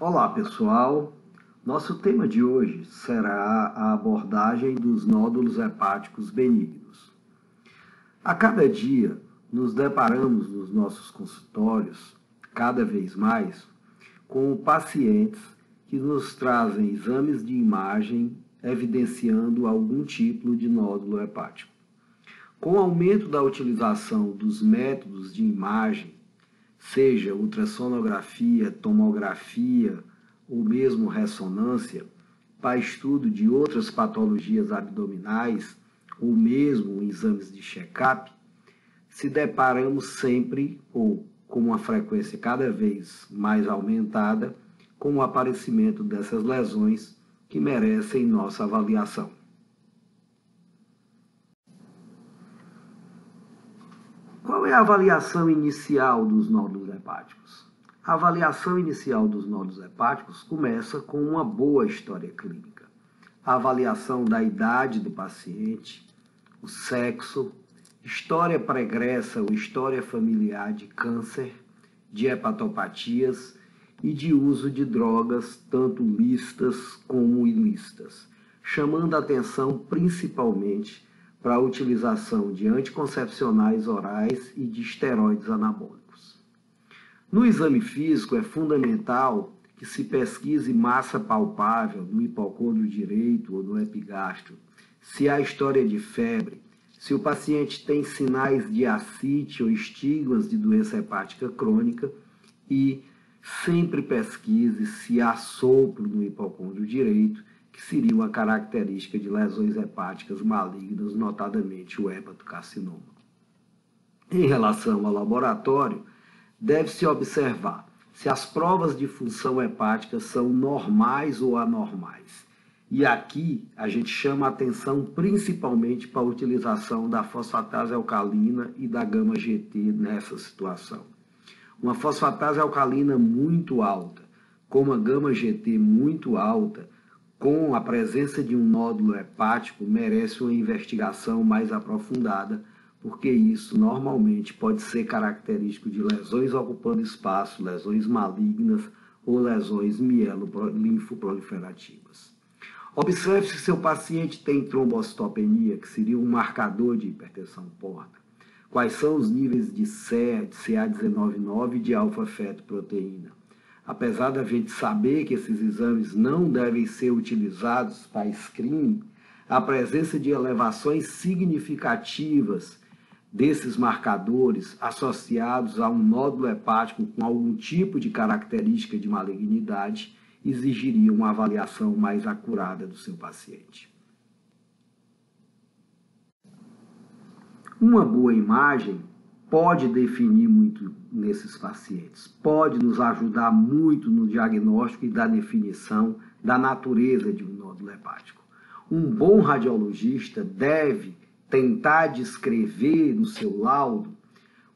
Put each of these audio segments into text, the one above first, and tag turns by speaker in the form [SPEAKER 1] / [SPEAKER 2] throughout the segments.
[SPEAKER 1] Olá, pessoal. Nosso tema de hoje será a abordagem dos nódulos hepáticos benignos. A cada dia, nos deparamos nos nossos consultórios, cada vez mais, com pacientes que nos trazem exames de imagem evidenciando algum tipo de nódulo hepático. Com o aumento da utilização dos métodos de imagem, seja ultrassonografia, tomografia ou mesmo ressonância, para estudo de outras patologias abdominais ou mesmo exames de check-up, se deparamos sempre ou com uma frequência cada vez mais aumentada com o aparecimento dessas lesões que merecem nossa avaliação. Qual é a avaliação inicial dos nódulos hepáticos? A avaliação inicial dos nódulos hepáticos começa com uma boa história clínica. A avaliação da idade do paciente, o sexo, história pregressa ou história familiar de câncer, de hepatopatias e de uso de drogas tanto lícitas como ilícitas, chamando a atenção principalmente para a utilização de anticoncepcionais orais e de esteroides anabólicos. No exame físico, é fundamental que se pesquise massa palpável no hipocôndrio direito ou no epigastro, se há história de febre, se o paciente tem sinais de ascite ou estigmas de doença hepática crônica e sempre pesquise se há sopro no hipocôndrio direito, que seria uma característica de lesões hepáticas malignas, notadamente o hepatocarcinoma. Em relação ao laboratório, deve-se observar se as provas de função hepática são normais ou anormais. E aqui a gente chama a atenção principalmente para a utilização da fosfatase alcalina e da gama-GT nessa situação. Uma fosfatase alcalina muito alta, com uma gama-GT muito alta, com a presença de um nódulo hepático, merece uma investigação mais aprofundada, porque isso normalmente pode ser característico de lesões ocupando espaço, lesões malignas ou lesões mielolinfoproliferativas. Observe se seu paciente tem trombocitopenia, que seria um marcador de hipertensão porta. Quais são os níveis de CEA, de CA19,9 e de alfa-fetoproteína. Apesar da gente saber que esses exames não devem ser utilizados para screening, a presença de elevações significativas desses marcadores associados a um nódulo hepático com algum tipo de característica de malignidade exigiria uma avaliação mais acurada do seu paciente. Uma boa imagem pode definir muito nesses pacientes, pode nos ajudar muito no diagnóstico e da definição da natureza de um nódulo hepático. Um bom radiologista deve tentar descrever no seu laudo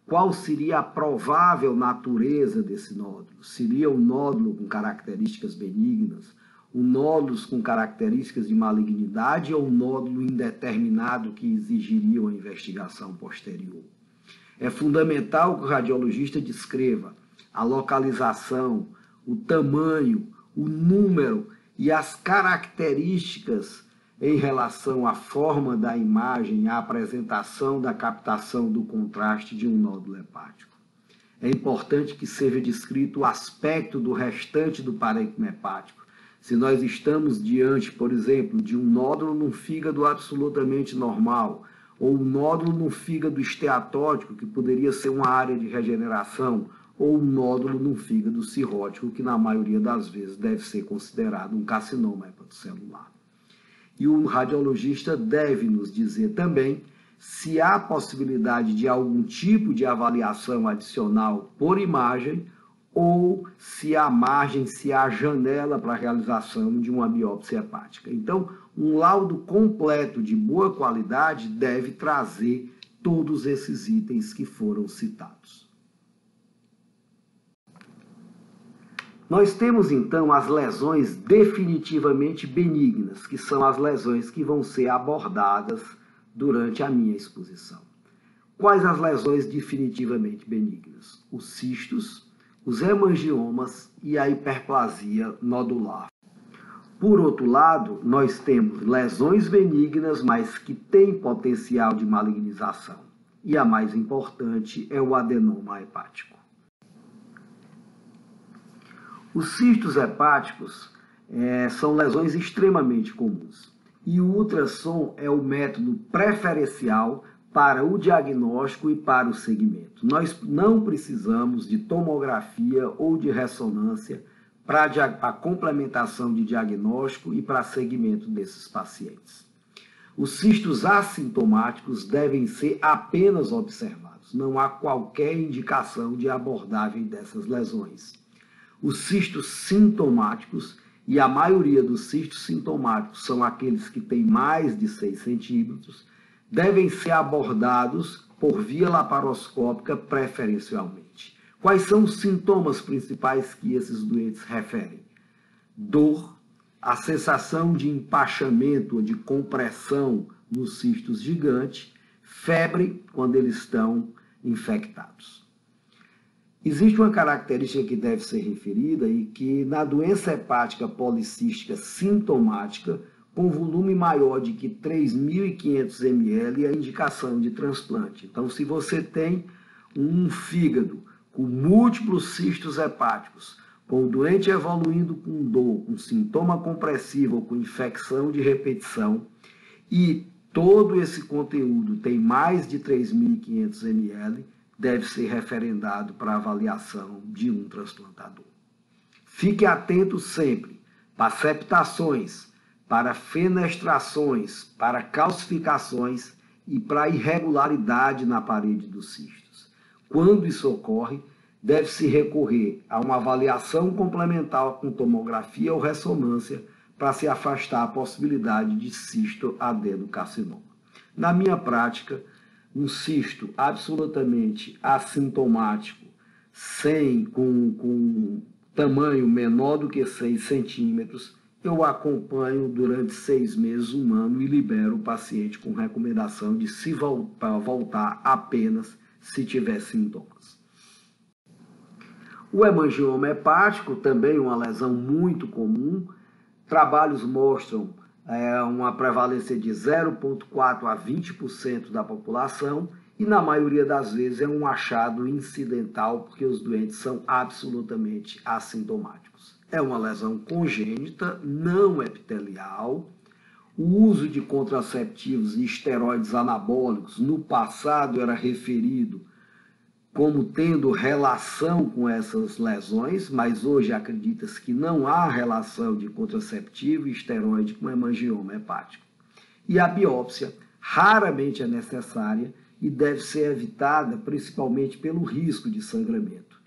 [SPEAKER 1] qual seria a provável natureza desse nódulo. Seria um nódulo com características benignas, um nódulo com características de malignidade ou um nódulo indeterminado que exigiria uma investigação posterior. É fundamental que o radiologista descreva a localização, o tamanho, o número e as características em relação à forma da imagem, à apresentação da captação do contraste de um nódulo hepático. É importante que seja descrito o aspecto do restante do parênquima hepático. Se nós estamos diante, por exemplo, de um nódulo num fígado absolutamente normal, ou um nódulo no fígado esteatótico, que poderia ser uma área de regeneração, ou um nódulo no fígado cirrótico, que na maioria das vezes deve ser considerado um carcinoma hepatocelular. E o radiologista deve nos dizer também se há possibilidade de algum tipo de avaliação adicional por imagem ou se há margem, se há janela para a realização de uma biópsia hepática. Então, um laudo completo de boa qualidade deve trazer todos esses itens que foram citados. Nós temos, então, as lesões definitivamente benignas, que são as lesões que vão ser abordadas durante a minha exposição. Quais as lesões definitivamente benignas? Os cistos, os hemangiomas e a hiperplasia nodular. Por outro lado, nós temos lesões benignas, mas que têm potencial de malignização. E a mais importante é o adenoma hepático. Os cistos hepáticos são lesões extremamente comuns. E o ultrassom é o método preferencial para o diagnóstico e para o segmento. Nós não precisamos de tomografia ou de ressonância para a complementação de diagnóstico e para segmento desses pacientes. Os cistos assintomáticos devem ser apenas observados. Não há qualquer indicação de abordagem dessas lesões. Os cistos sintomáticos, e a maioria dos cistos sintomáticos são aqueles que têm mais de 6 centímetros, devem ser abordados por via laparoscópica preferencialmente. Quais são os sintomas principais que esses doentes referem? Dor, a sensação de empachamento ou de compressão nos cistos gigantes, febre quando eles estão infectados. Existe uma característica que deve ser referida e que na doença hepática policística sintomática, com volume maior de que 3.500 ml, é a indicação de transplante. Então, se você tem um fígado com múltiplos cistos hepáticos, com o doente evoluindo com dor, com sintoma compressivo ou com infecção de repetição, e todo esse conteúdo tem mais de 3.500 ml, deve ser referendado para avaliação de um transplantador. Fique atento sempre para septações, para fenestrações, para calcificações e para irregularidade na parede dos cistos. Quando isso ocorre, deve-se recorrer a uma avaliação complementar com tomografia ou ressonância para se afastar a possibilidade de cisto adenocarcinoma. Na minha prática, um cisto absolutamente assintomático, com tamanho menor do que 6 centímetros, eu acompanho durante 6 meses, 1 ano, e libero o paciente com recomendação de se voltar apenas se tiver sintomas. O hemangioma hepático, também uma lesão muito comum. Trabalhos mostram uma prevalência de 0,4% a 20% da população e, na maioria das vezes, é um achado incidental porque os doentes são absolutamente assintomáticos. É uma lesão congênita, não epitelial. O uso de contraceptivos e esteroides anabólicos no passado era referido como tendo relação com essas lesões, mas hoje acredita-se que não há relação de contraceptivo e esteroide com hemangioma hepático. E a biópsia raramente é necessária e deve ser evitada principalmente pelo risco de sangramento.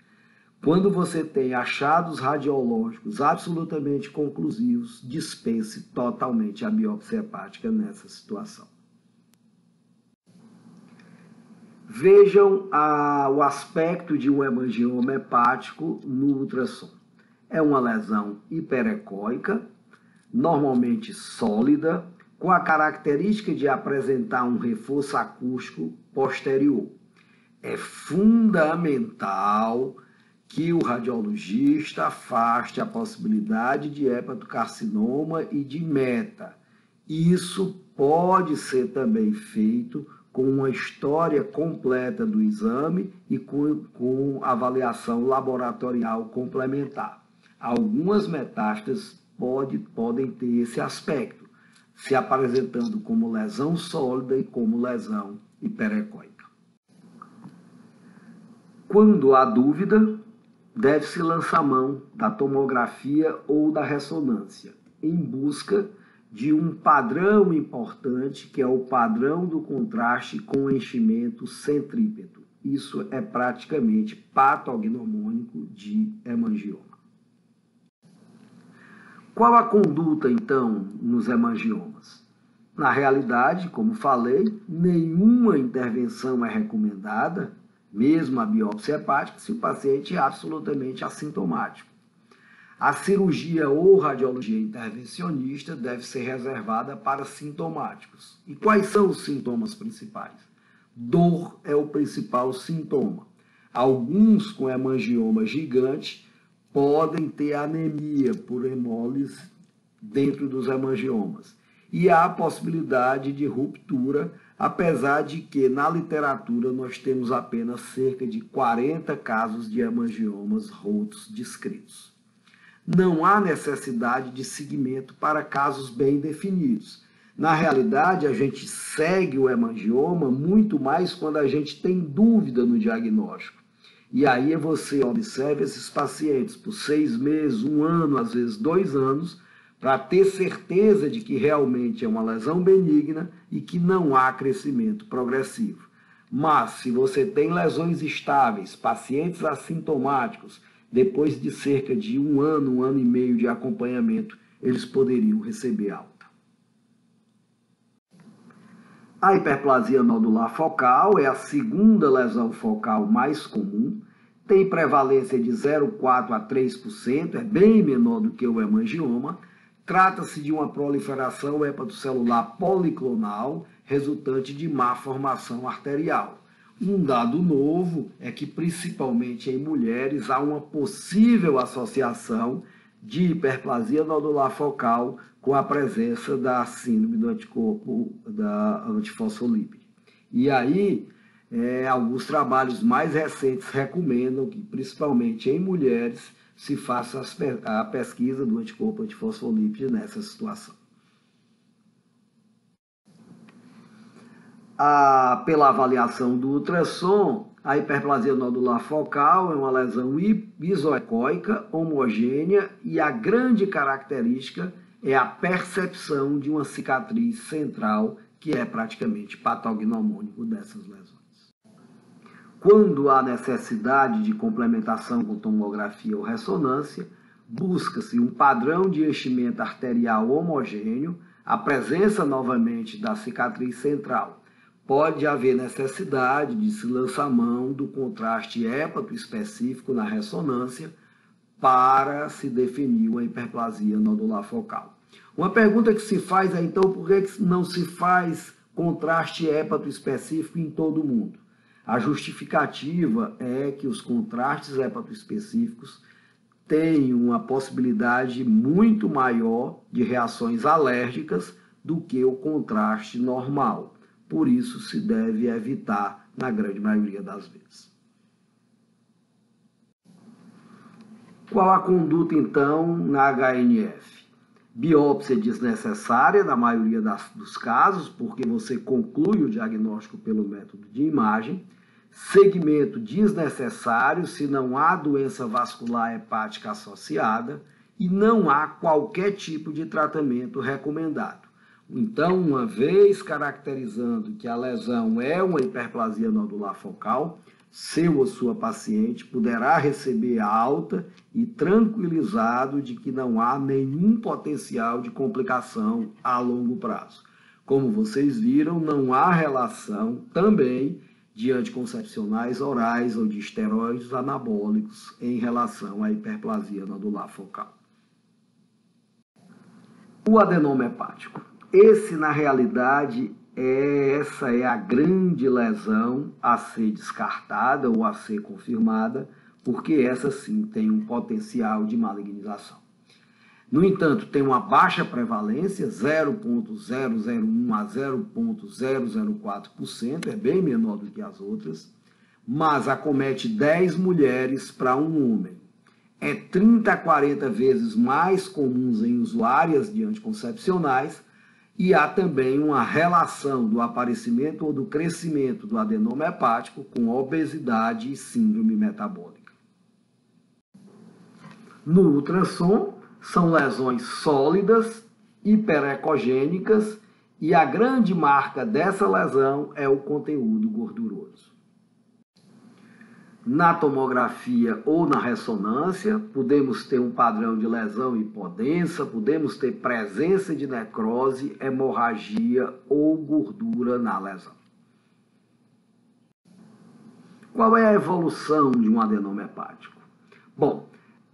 [SPEAKER 1] Quando você tem achados radiológicos absolutamente conclusivos, dispense totalmente a biópsia hepática nessa situação. Vejam o aspecto de um hemangioma hepático no ultrassom. É uma lesão hiperecóica, normalmente sólida, com a característica de apresentar um reforço acústico posterior. É fundamental que o radiologista afaste a possibilidade de hepatocarcinoma e de meta. Isso pode ser também feito com uma história completa do exame e com avaliação laboratorial complementar. Algumas metástases podem ter esse aspecto, se apresentando como lesão sólida e como lesão hiperecóica. Quando há dúvida, deve-se lançar mão da tomografia ou da ressonância, em busca de um padrão importante, que é o padrão do contraste com enchimento centrípeto. Isso é praticamente patognomônico de hemangioma. Qual a conduta, então, nos hemangiomas? Na realidade, como falei, nenhuma intervenção é recomendada, mesmo a biópsia hepática, se o paciente é absolutamente assintomático. A cirurgia ou radiologia intervencionista deve ser reservada para sintomáticos. E quais são os sintomas principais? Dor é o principal sintoma. Alguns com hemangioma gigante podem ter anemia por hemólise dentro dos hemangiomas. E há a possibilidade de ruptura, apesar de que na literatura nós temos apenas cerca de 40 casos de hemangiomas rotos descritos. Não há necessidade de seguimento para casos bem definidos. Na realidade, a gente segue o hemangioma muito mais quando a gente tem dúvida no diagnóstico. E aí você observa esses pacientes por 6 meses, 1 ano, às vezes 2 anos, para ter certeza de que realmente é uma lesão benigna e que não há crescimento progressivo. Mas, se você tem lesões estáveis, pacientes assintomáticos, depois de cerca de 1 ano, 1 ano e meio de acompanhamento, eles poderiam receber alta. A hiperplasia nodular focal é a segunda lesão focal mais comum, tem prevalência de 0,4% a 3%, é bem menor do que o hemangioma. Trata-se de uma proliferação hepatocelular policlonal resultante de má formação arterial. Um dado novo é que, principalmente em mulheres, há uma possível associação de hiperplasia nodular focal com a presença da síndrome do anticorpo da antifosfolípide. E aí, alguns trabalhos mais recentes recomendam que, principalmente em mulheres, se faça a pesquisa do anticorpo antifosfolípide nessa situação. Pela avaliação do ultrassom, a hiperplasia nodular focal é uma lesão isoecóica, homogênea, e a grande característica é a percepção de uma cicatriz central, que é praticamente patognomônico dessas lesões. Quando há necessidade de complementação com tomografia ou ressonância, busca-se um padrão de enchimento arterial homogêneo, a presença novamente da cicatriz central. Pode haver necessidade de se lançar mão do contraste hépato específico na ressonância para se definir uma hiperplasia nodular focal. Uma pergunta que se faz é, então, por que não se faz contraste hépato específico em todo o mundo? A justificativa é que os contrastes hepatoespecíficos têm uma possibilidade muito maior de reações alérgicas do que o contraste normal. Por isso, se deve evitar na grande maioria das vezes. Qual a conduta, então, na HNF? Biópsia desnecessária, na maioria dos casos, porque você conclui o diagnóstico pelo método de imagem. Segmento desnecessário, se não há doença vascular hepática associada e não há qualquer tipo de tratamento recomendado. Então, uma vez caracterizando que a lesão é uma hiperplasia nodular focal, seu ou sua paciente poderá receber alta e tranquilizado de que não há nenhum potencial de complicação a longo prazo. Como vocês viram, não há relação também de anticoncepcionais orais ou de esteroides anabólicos em relação à hiperplasia nodular focal. O adenoma hepático. Esse, na realidade, essa é a grande lesão a ser descartada ou a ser confirmada, porque essa sim tem um potencial de malignização. No entanto, tem uma baixa prevalência, 0,001 a 0,004%, é bem menor do que as outras, mas acomete 10 mulheres para um homem. É 30 a 40 vezes mais comuns em usuárias de anticoncepcionais, e há também uma relação do aparecimento ou do crescimento do adenoma hepático com obesidade e síndrome metabólica. No ultrassom, são lesões sólidas, hiperecogênicas, e a grande marca dessa lesão é o conteúdo gorduroso. Na tomografia ou na ressonância, podemos ter um padrão de lesão hipodensa, podemos ter presença de necrose, hemorragia ou gordura na lesão. Qual é a evolução de um adenoma hepático? Bom,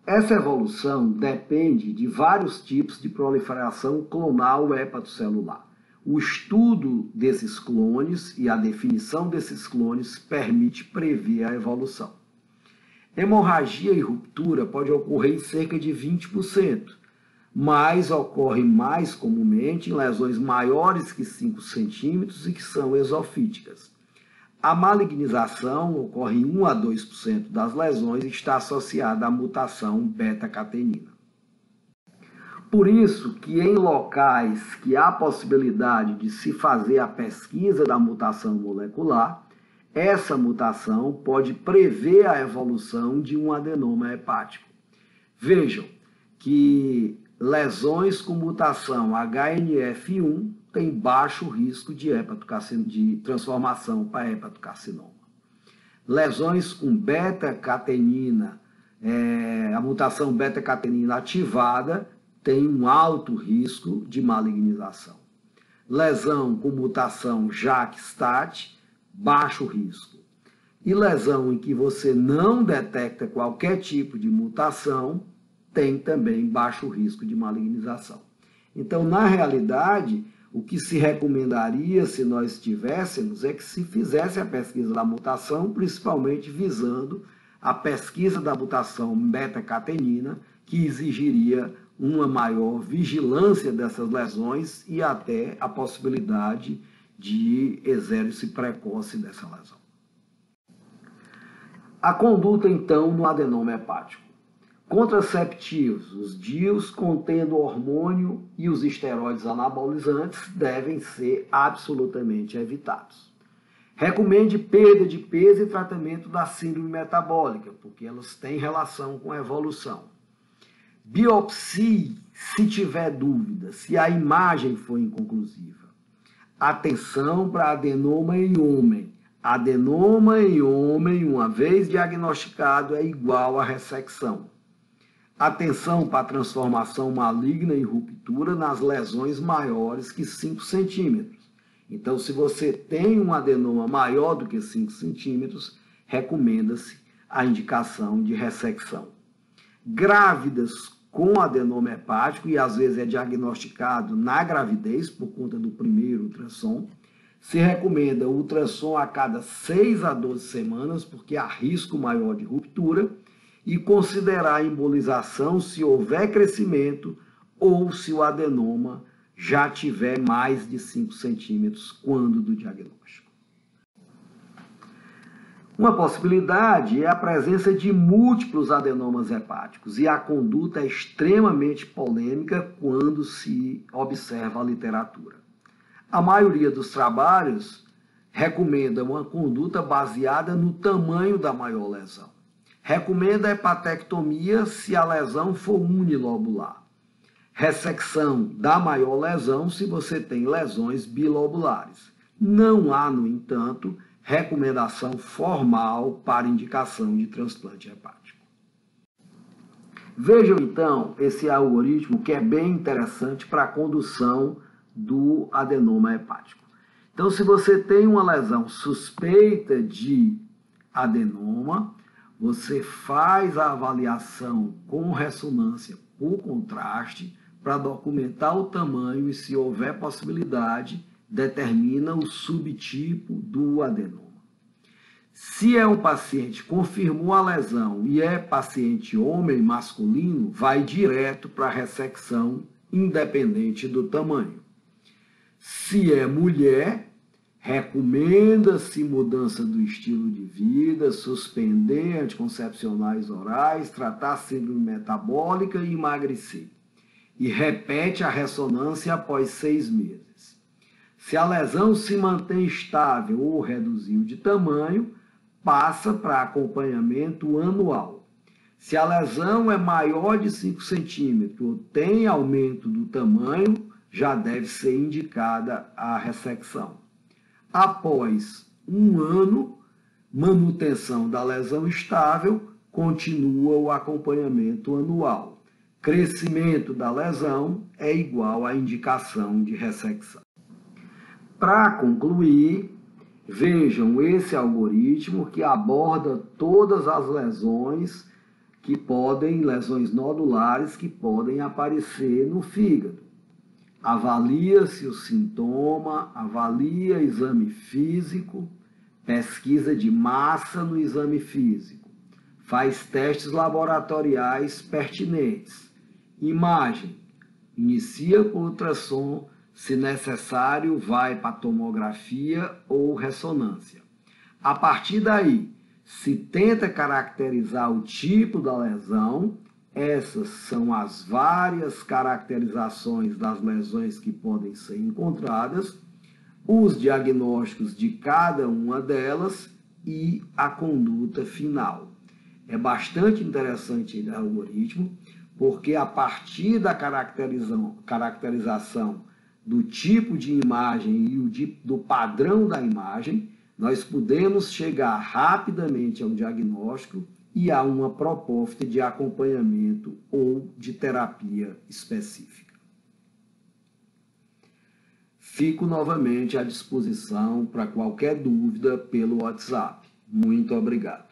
[SPEAKER 1] essa evolução depende de vários tipos de proliferação clonal hepatocelular. O estudo desses clones e a definição desses clones permite prever a evolução. Hemorragia e ruptura pode ocorrer em cerca de 20%, mas ocorre mais comumente em lesões maiores que 5 centímetros e que são exofíticas. A malignização ocorre em 1 a 2% das lesões e está associada à mutação beta-catenina. Por isso que em locais que há possibilidade de se fazer a pesquisa da mutação molecular, essa mutação pode prever a evolução de um adenoma hepático. Vejam que lesões com mutação HNF1 têm baixo risco de transformação para hepatocarcinoma. Lesões com beta-catenina, a mutação beta-catenina ativada, tem um alto risco de malignização. Lesão com mutação JAK-STAT, baixo risco. E lesão em que você não detecta qualquer tipo de mutação, tem também baixo risco de malignização. Então, na realidade, o que se recomendaria se nós tivéssemos é que se fizesse a pesquisa da mutação, principalmente visando a pesquisa da mutação beta-catenina, que exigiria uma maior vigilância dessas lesões e até a possibilidade de exércise precoce dessa lesão. A conduta, então, no adenoma hepático. Contraceptivos, os DIUs contendo hormônio e os esteroides anabolizantes devem ser absolutamente evitados. Recomende perda de peso e tratamento da síndrome metabólica, porque elas têm relação com a evolução. Biopsie, se tiver dúvida, se a imagem for inconclusiva. Atenção para adenoma em homem. Adenoma em homem, uma vez diagnosticado, é igual a ressecção. Atenção para a transformação maligna e ruptura nas lesões maiores que 5 centímetros. Então, se você tem um adenoma maior do que 5 centímetros, recomenda-se a indicação de ressecção. Grávidas com adenoma hepático, e às vezes é diagnosticado na gravidez, por conta do primeiro ultrassom, se recomenda o ultrassom a cada 6 a 12 semanas, porque há risco maior de ruptura, e considerar a embolização se houver crescimento ou se o adenoma já tiver mais de 5 centímetros quando do diagnóstico. Uma possibilidade é a presença de múltiplos adenomas hepáticos, e a conduta é extremamente polêmica quando se observa a literatura. A maioria dos trabalhos recomenda uma conduta baseada no tamanho da maior lesão. Recomenda a hepatectomia se a lesão for unilobular. Ressecção da maior lesão se você tem lesões bilobulares. Não há, no entanto, recomendação formal para indicação de transplante hepático. Vejam, então, esse algoritmo que é bem interessante para a condução do adenoma hepático. Então, se você tem uma lesão suspeita de adenoma, você faz a avaliação com ressonância por contraste para documentar o tamanho e, se houver possibilidade, determina o subtipo do adenoma. Se é um paciente que confirmou a lesão e é paciente homem masculino, vai direto para a ressecção, independente do tamanho. Se é mulher, recomenda-se mudança do estilo de vida, suspender anticoncepcionais orais, tratar a síndrome metabólica e emagrecer. E repete a ressonância após 6 meses. Se a lesão se mantém estável ou reduziu de tamanho, passa para acompanhamento anual. Se a lesão é maior de 5 centímetros ou tem aumento do tamanho, já deve ser indicada a ressecção. Após 1 ano, manutenção da lesão estável, continua o acompanhamento anual. Crescimento da lesão é igual à indicação de ressecção. Para concluir, vejam esse algoritmo que aborda todas as lesões lesões nodulares que podem aparecer no fígado. Avalia-se o sintoma, avalia exame físico, pesquisa de massa no exame físico. faz testes laboratoriais pertinentes. Imagem, inicia por ultrassom, se necessário, vai para tomografia ou ressonância. A partir daí, se tenta caracterizar o tipo da lesão. Essas são as várias caracterizações das lesões que podem ser encontradas, os diagnósticos de cada uma delas e a conduta final. É bastante interessante esse algoritmo, porque a partir da caracterização do tipo de imagem e do padrão da imagem, nós podemos chegar rapidamente ao diagnóstico e a uma proposta de acompanhamento ou de terapia específica. Fico novamente à disposição para qualquer dúvida pelo WhatsApp. Muito obrigado.